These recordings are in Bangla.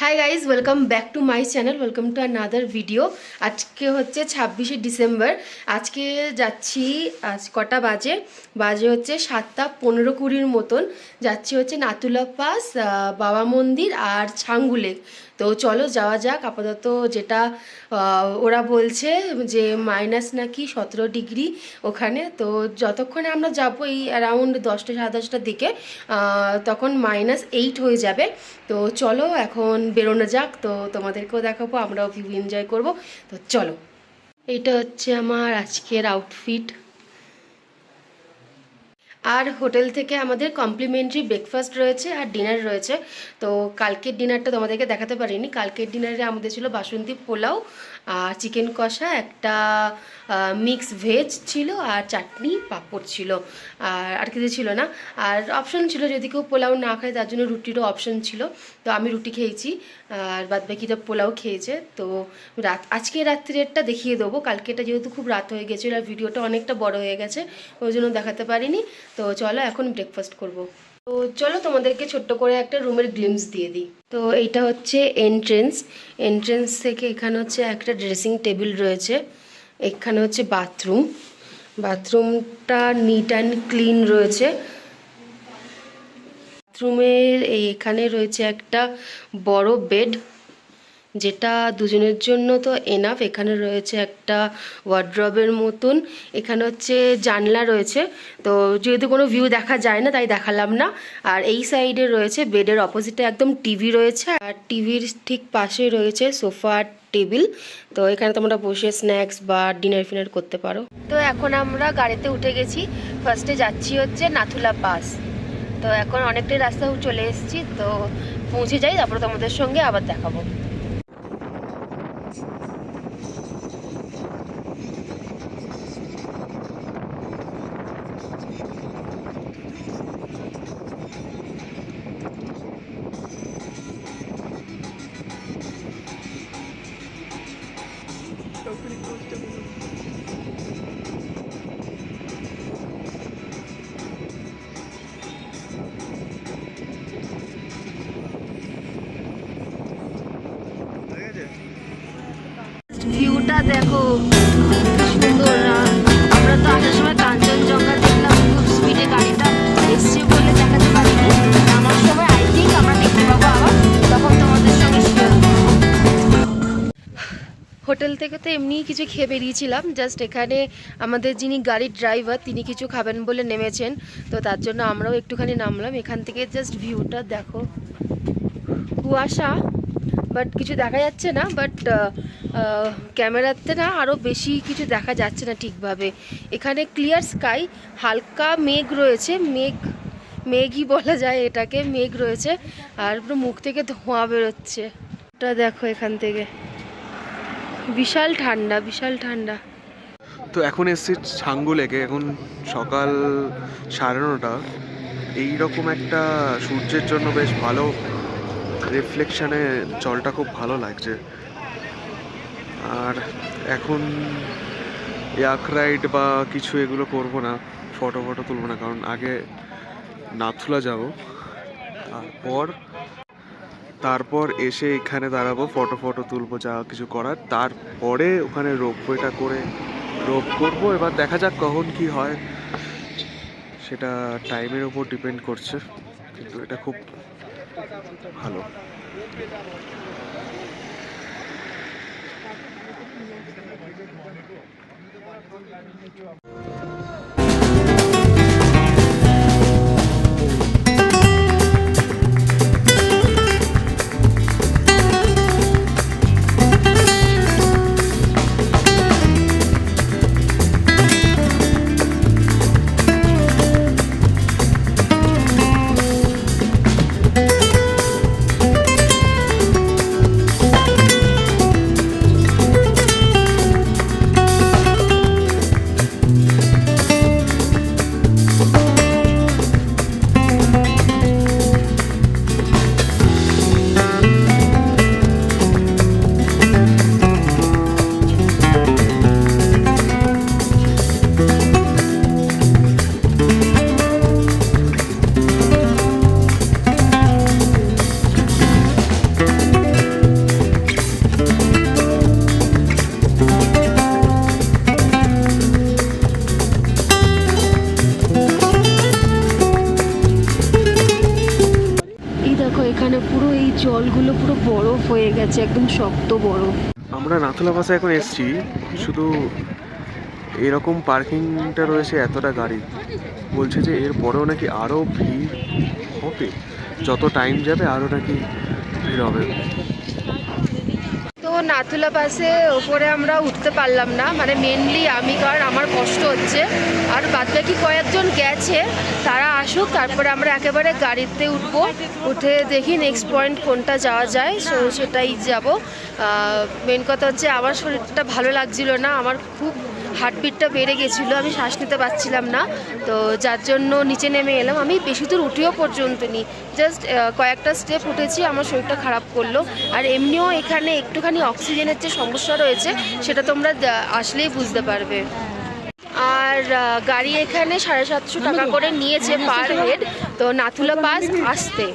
Hi guys, welcome back to my channel, welcome to another video. আজকে হচ্ছে 26শে ডিসেম্বর। আজকে যাচ্ছি, আজ কটা বাজে হচ্ছে 7টা 15-20 মতন। যাচ্ছি হচ্ছে নাতুলা পাস, বাবা মন্দির আর ছাঙ্গু লেক। তো চলো যাওয়া যাক। আপাতত যেটা ওরা বলছে যে মাইনাস নাকি 17 ডিগ্রি ওখানে। তো যতক্ষণে আমরা যাবো এই অ্যারাউন্ড 10টা 10:30টার দিকে, তখন -8 হয়ে যাবে। তো চলো এখন বেরোনো যাক। তো তোমাদেরকেও দেখাবো, আমরাও ভিউ এনজয় করবো। তো চলো, এইটা হচ্ছে আমার আজকের আউটফিট। আর হোটেল থেকে আমাদের কমপ্লিমেন্টারি ব্রেকফাস্ট রয়েছে আর ডিনার রয়েছে। তো কালকের ডিনারটা তোমাদেরকে দেখাতে পারিনি। কালকের ডিনারে আমাদের ছিল বাসন্তী পোলাও আর চিকেন কষা, একটা মিক্স ভেজ ছিল আর চাটনি পাঁপড় ছিল, আর কিছু ছিল না। আর অপশন ছিল যদি কেউ পোলাও না খায় তার জন্য রুটিরও অপশন ছিল। তো আমি রুটি খেয়েছি আর বাদবাকিটা পোলাও খেয়েছে। তো আজকে রাত্রেরটা দেখিয়ে দেবো। কালকেটা যেহেতু খুব রাত হয়ে গেছিলো আর ভিডিওটা অনেকটা বড় হয়ে গেছে, ওই জন্য দেখাতে পারিনি। তো চলো এখন ব্রেকফাস্ট করব। তো চলো তোমাদেরকে ছোট্ট করে একটা রুমের গ্লিমস দিয়ে দিই। তো এইটা হচ্ছে এন্ট্রেন্স থেকে এখানে হচ্ছে একটা ড্রেসিং টেবিল রয়েছে। এখানে হচ্ছে বাথরুমটা নিট অ্যান্ড ক্লিন রয়েছে। বাথরুমের এখানে রয়েছে একটা বড় বেড, যেটা দুজনের জন্য তো এনাফ। এখানে রয়েছে একটা ওয়ার্ড্রবের মতন। এখানে হচ্ছে জানলা রয়েছে, তো যেহেতু কোনো ভিউ দেখা যায় না তাই দেখালাম না। আর এই সাইডে রয়েছে বেডের অপোজিটে একদম টিভি রয়েছে, আর টিভির ঠিক পাশে রয়েছে সোফা টেবিল। তো এখানে তোমরা বসে স্ন্যাক্স বা ডিনার করতে পারো। তো এখন আমরা গাড়িতে উঠে গেছি। ফার্স্টে যাচ্ছি হচ্ছে নাথুলা পাস। তো এখন অনেকটাই রাস্তা চলে এসেছি, তো পৌঁছে যাই, তারপর তোমাদের সঙ্গে আবার দেখাবো। ভিউটা দেখো, সুন্দর না? আমরা তো আসার সময় কাঞ্চনজঙ্ঘা দেখলাম, খুব স্পিডে গাড়িটা এসছে বলে দেখাতে পারিনি। আমার সময় আই থিঙ্ক আমরা দেখতে পাবো আবার, তখন তোমাদের সঙ্গে শেয়ার করবো। হোটেল থেকে তো এমনিই কিছু খেয়ে বেরিয়েছিলাম। জাস্ট এখানে আমাদের যিনি গাড়ির ড্রাইভার তিনি কিছু খাবেন বলে নেমেছেন, তো তার জন্য আমরাও একটুখানি নামলাম। এখান থেকে জাস্ট ভিউটা দেখো, কুয়াশা, বাট কিছু দেখা যাচ্ছে না। বাট ক্যামেরাতে না আরও বেশি কিছু দেখা যাচ্ছে না ঠিকভাবে। এখানে ক্লিয়ার স্কাই, হালকা মেঘ রয়েছে, মেঘই বলা যায় এটাকে, মেঘ রয়েছে। আর পুরো মুখ থেকে ধোঁয়া বেরোচ্ছে। এটা দেখো এখান থেকে, বিশাল ঠান্ডা। তো এখন এসছি ছাঙ্গু লেকে। এখন সকাল 9:30। এইরকম একটা সূর্যের জন্য বেশ ভালো রিফ্লেকশানে জলটা খুব ভালো লাগছে। আর এখন ইয়াক রাইড বা কিছু এগুলো করব না, ফটো তুলব না, কারণ আগে নাথুলা যাব, তারপর এসে এখানে দাঁড়াবো, ফটো তুলবো, যা কিছু করার। তারপরে ওখানে রোপওয়েটা করে করবো। এবার দেখা যাক কখন কি হয়, সেটা টাইমের উপর ডিপেন্ড করছে, কিন্তু এটা খুব ভালো। জলগুলো পুরো বরফ হয়ে গেছে, একদম শক্ত বরফ। আমরা নাথুলা পাসে এখন এসেছি, শুধু এরকম পার্কিংটা রয়েছে এতটা গাড়ি, বলছে যে এর পরেও নাকি আরও ভিড় হবে, যত টাইম যাবে আরও নাকি ভিড় হবে। তো নাথুলা পাসে ওপরে আমরা উঠতে পারলাম না, মানে মেনলি আমি, কারণ আমার কষ্ট হচ্ছে। আর বাদবাকি কয়েকজন গেছে, তারা আসুক, তারপরে আমরা একেবারে গাড়িতে উঠবো, উঠে দেখি নেক্সট পয়েন্ট কোনটা যাওয়া যায়, সো সেটাই যাব। মেন কথা হচ্ছে আমার শরীরটা ভালো লাগছিল না, আমার খুব হার্টবিটটা বেড়ে গেছিলো, আমি শ্বাস নিতে পারছিলাম না। তো যার জন্য নিচে নেমে এলাম। আমি বেশি দূর উঠেও পর্যন্ত নি, জাস্ট কয়েকটা স্টেপ উঠেছি, আমার শরীরটা খারাপ করলো। আর এমনিও এখানে একটুখানি অক্সিজেনের যে সমস্যা রয়েছে সেটা তোমরা আসলেই বুঝতে পারবে। আর গাড়ি এখানে 750 টাকা করে নিয়েছে পার হেড, তো নাথুলা পাস আসতে।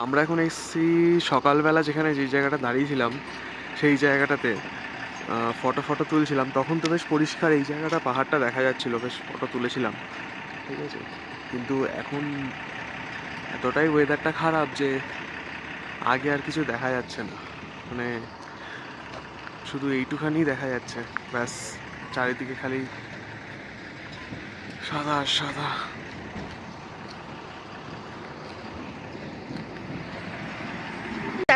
আমরা এখন এসেছি সকালবেলা, যেখানে যে জায়গাটা দাঁড়িয়েছিলাম সেই জায়গাটাতে ফটো তুলছিলাম, তখন তো বেশ পরিষ্কার এই জায়গাটা, পাহাড়টা দেখা যাচ্ছিলো, বেশ ফটো তুলেছিলাম, ঠিক আছে। কিন্তু এখন এতটাই ওয়েদারটা খারাপ যে আগে আর কিছু দেখা যাচ্ছে না, মানে শুধু এইটুখানি দেখা যাচ্ছে, ব্যাস চারিদিকে খালি সাদা আর সাদা।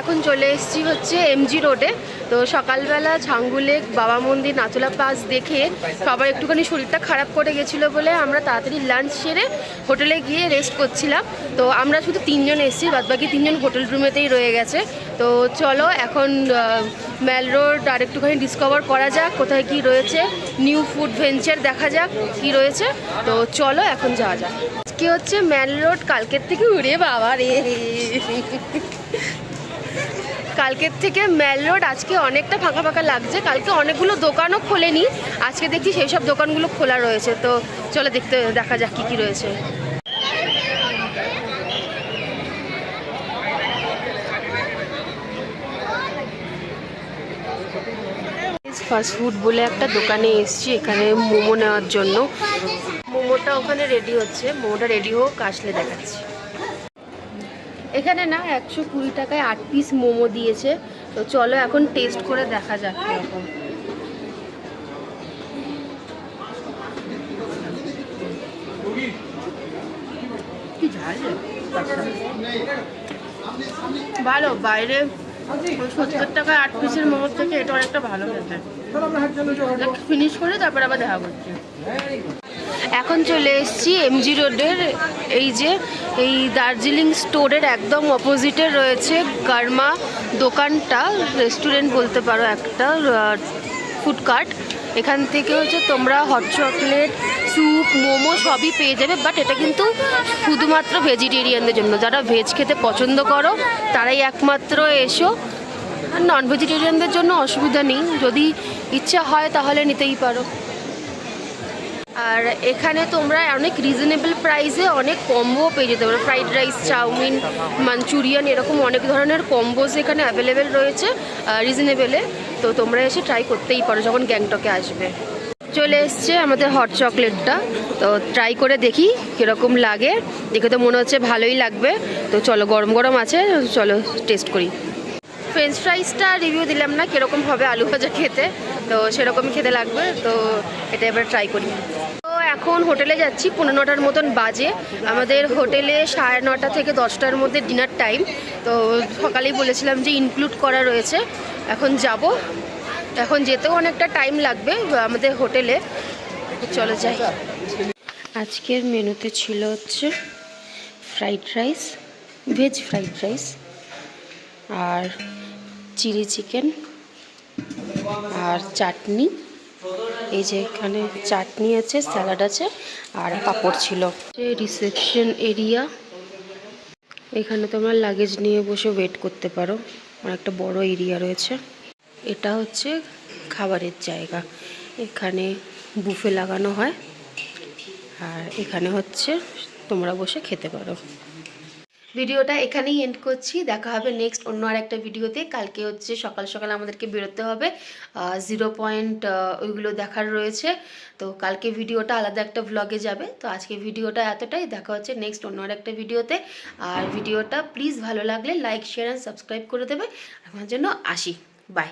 এখন চলে এসেছি হচ্ছে এমজি রোডে। তো সকালবেলা ঝাঙ্গু লেক, বাবা মন্দির, নাথুলা পাস দেখে সবার একটুখানি শরীরটা খারাপ করে গেছিলো বলে আমরা তাড়াতাড়ি লাঞ্চ সেরে হোটেলে গিয়ে রেস্ট করছিলাম। তো আমরা শুধু 3 জন এসেছি, বাদবাকি 3 জন হোটেল রুমেতেই রয়ে গেছে। তো চলো এখন ম্যাল রোড আর একটুখানি ডিসকভার করা যাক, কোথায় কি রয়েছে, নিউ ফুড ভেঞ্চার দেখা যাক কি রয়েছে। তো চলো এখন যাওয়া যাক। কি হচ্ছে ম্যাল রোড কালকের থেকে, উড়ে বাবা রে, কালকের থেকে ম্যাল রোড আজকে অনেকটা ফাঁকা ফাঁকা লাগছে। কালকে অনেকগুলো দোকানও খোলেনি, আজকে দেখি সেই সব দোকানগুলো খোলা রয়েছে। তো চলো দেখা যাক কী কী রয়েছে। ফাস্ট ফুড বলে একটা দোকানে এসেছি, এখানে মোমো নেওয়ার জন্য। মোমোটা ওখানে রেডি হচ্ছে, মোমোটা রেডি হোক, আসলে দেখাচ্ছি। এখানে না 120 টাকায় 8 পিস মোমো দিয়েছে। তো চলো এখন টেস্ট করে দেখা যাক এরকম। ভালো, বাইরে 70 টাকায় 8 পিসের মোমোর থেকে এটা অনেকটা ভালো খেতে। ফিনিশ করে তারপর আবার দেখা করছি। এখন চলে এসেছি এমজি রোডের এই দার্জিলিং স্টোরের একদম অপোজিটে রয়েছে গার্মা দোকানটা, রেস্টুরেন্ট বলতে পারো, একটা ফুড কার্ট। এখান থেকে হচ্ছে তোমরা হট চকলেট, স্যুপ, মোমো সবই পেয়ে যাবে। বাট এটা কিন্তু শুধুমাত্র ভেজিটেরিয়ানদের জন্য, যারা ভেজ খেতে পছন্দ করো তারাই একমাত্র এসো। আর নন ভেজিটেরিয়ানদের জন্য অসুবিধা নেই, যদি ইচ্ছা হয় তাহলে নিতেই পারো। আর এখানে তোমরা অনেক রিজনেবল প্রাইসে অনেক কম্বো পেয়ে যেতে পারো, ফ্রাইড রাইস, চাউমিন, মাঞ্চুরিয়ান, এরকম অনেক ধরনের কম্বোজ এখানে অ্যাভেলেবেল রয়েছে রিজনেবলে। তো তোমরা এসে ট্রাই করতেই পারো যখন গ্যাংটকে আসবে। চলে এসছে আমাদের হট চকলেটটা, তো ট্রাই করে দেখি কীরকম লাগে। দেখে তো মনে হচ্ছে ভালোই লাগবে। তো চলো, গরম গরম আছে, চলো টেস্ট করি। ফ্রেঞ্চ ফ্রাইসটা রিভিউ দিলাম না কীরকম হবে, আলু ভাজা খেতে, তো সেরকমই খেতে লাগবে। তো এটা এবার ট্রাই করি। তো এখন হোটেলে যাচ্ছি, 9:15 মতন বাজে। আমাদের হোটেলে 9:30 থেকে 10টার মধ্যে ডিনার টাইম। তো সকালেই বলেছিলাম যে ইনক্লুড করা রয়েছে। এখন যাব, এখন যেতেও অনেকটা টাইম লাগবে আমাদের হোটেলে। চলো যাই। আজকের মেনুতে ছিল হচ্ছে fried rice, veg fried rice, আর চিলি চিকেন, আর চাটনি। এই যে এখানে চাটনি আছে, স্যালাড আছে, আর পাঁপড় ছিল। রিসেপশন এরিয়া, এখানে তোমরা লাগেজ নিয়ে বসে ওয়েট করতে পারো, অনেকটা বড় এরিয়া রয়েছে। এটা হচ্ছে খাবারের জায়গা, এখানে বুফে লাগানো হয়, আর এখানে হচ্ছে তোমরা বসে খেতে পারো। ভিডিওটা এখানেই এন্ড করছি। দেখা হবে নেক্সট অন্য আর একটা ভিডিওতে। কালকে হচ্ছে সকাল সকাল আমাদেরকে বেরোতে হবে, 0 পয়েন্ট ওইগুলো দেখার রয়েছে। তো কালকে ভিডিওটা আলাদা একটা ভ্লগে যাবে। তো আজকে ভিডিওটা এতটাই, দেখা হচ্ছে নেক্সট অন্য আর একটা ভিডিওতে। আর ভিডিওটা প্লিজ ভালো লাগলে লাইক শেয়ার অ্যান্ড সাবস্ক্রাইব করে দেবে। আমার জন্য আসি, বাই।